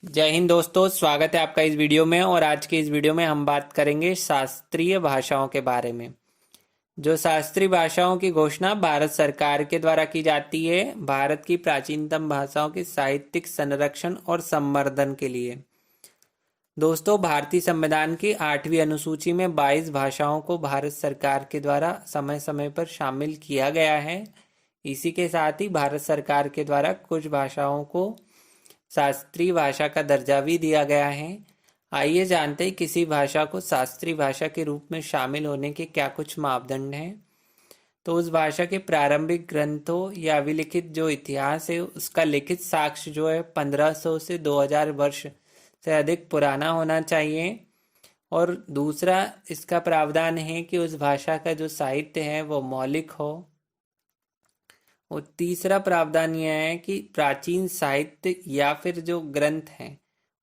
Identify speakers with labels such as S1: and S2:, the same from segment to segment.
S1: जय हिंद दोस्तों, स्वागत है आपका इस वीडियो में। और आज के इस वीडियो में हम बात करेंगे शास्त्रीय भाषाओं के बारे में। जो शास्त्रीय भाषाओं की घोषणा भारत सरकार के द्वारा की जाती है, भारत की प्राचीनतम भाषाओं के साहित्यिक संरक्षण और संवर्धन के लिए। दोस्तों, भारतीय संविधान की 8वीं अनुसूची में 22 भाषाओं को भारत सरकार के द्वारा समय समय पर शामिल किया गया है। इसी के साथ ही भारत सरकार के द्वारा कुछ भाषाओं को शास्त्रीय भाषा का दर्जा भी दिया गया है। आइए जानते हैं किसी भाषा को शास्त्रीय भाषा के रूप में शामिल होने के क्या कुछ मापदंड हैं। तो उस भाषा के प्रारंभिक ग्रंथों या अभिलिखित जो इतिहास है, उसका लिखित साक्ष्य जो है 1500 से 2000 वर्ष से अधिक पुराना होना चाहिए। और दूसरा इसका प्रावधान है कि उस भाषा का जो साहित्य है वो मौलिक हो। और तीसरा प्रावधान यह है कि प्राचीन साहित्य या फिर जो ग्रंथ हैं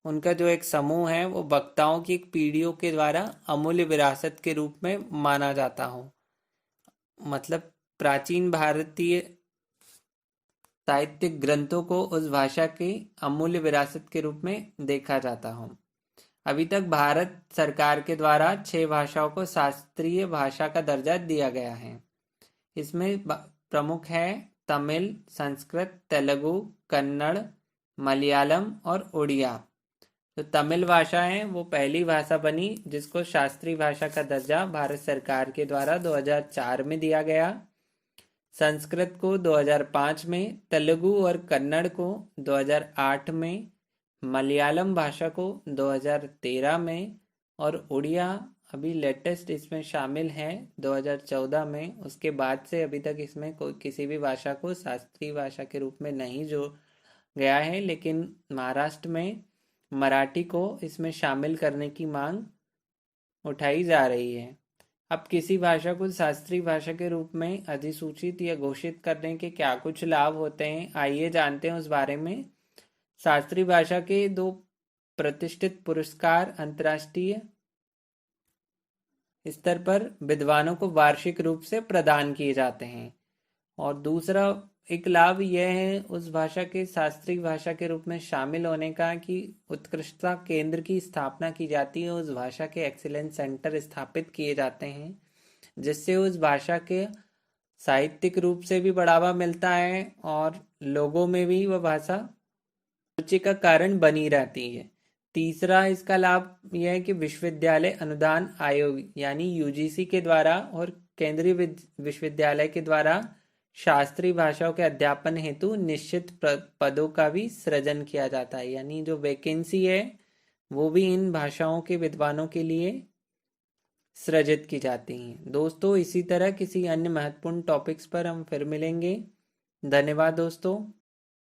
S1: उनका जो एक समूह है वो वक्ताओं की एक पीढ़ियों के द्वारा अमूल्य विरासत के रूप में माना जाता हो। मतलब प्राचीन भारतीय साहित्यिक ग्रंथों को उस भाषा की अमूल्य विरासत के रूप में देखा जाता हो। अभी तक भारत सरकार के द्वारा 6 भाषाओं को शास्त्रीय भाषा का दर्जा दिया गया है। इसमें प्रमुख है तमिल, संस्कृत, तेलुगु, कन्नड़, मलयालम और उड़िया। तो तमिल भाषा है वो पहली भाषा बनी जिसको शास्त्रीय भाषा का दर्जा भारत सरकार के द्वारा 2004 में दिया गया। संस्कृत को 2005 में, तेलुगु और कन्नड़ को 2008 में, मलयालम भाषा को 2013 में और उड़िया अभी लेटेस्ट इसमें शामिल है 2014 में। उसके बाद से अभी तक इसमें कोई किसी भी भाषा को शास्त्रीय भाषा के रूप में नहीं जो गया है, लेकिन महाराष्ट्र में मराठी को इसमें शामिल करने की मांग उठाई जा रही है। अब किसी भाषा को शास्त्रीय भाषा के रूप में अधिसूचित या घोषित करने के क्या कुछ लाभ होते हैं, आइए जानते हैं उस बारे में। शास्त्रीय भाषा के 2 प्रतिष्ठित पुरस्कार अंतर्राष्ट्रीय स्तर पर विद्वानों को वार्षिक रूप से प्रदान किए जाते हैं। और दूसरा एक लाभ यह है उस भाषा के शास्त्रीय भाषा के रूप में शामिल होने का कि उत्कृष्टता केंद्र की स्थापना की जाती है। उस भाषा के एक्सीलेंस सेंटर स्थापित किए जाते हैं, जिससे उस भाषा के साहित्यिक रूप से भी बढ़ावा मिलता है और लोगों में भी वह भाषा रुचि का कारण बनी रहती है। तीसरा इसका लाभ यह है कि विश्वविद्यालय अनुदान आयोग यानी यूजीसी के द्वारा और केंद्रीय विश्वविद्यालय के द्वारा शास्त्रीय भाषाओं के अध्यापन हेतु निश्चित पदों का भी सृजन किया जाता है। यानी जो वैकेंसी है वो भी इन भाषाओं के विद्वानों के लिए सृजित की जाती हैं। दोस्तों, इसी तरह किसी अन्य महत्वपूर्ण टॉपिक्स पर हम फिर मिलेंगे। धन्यवाद दोस्तों।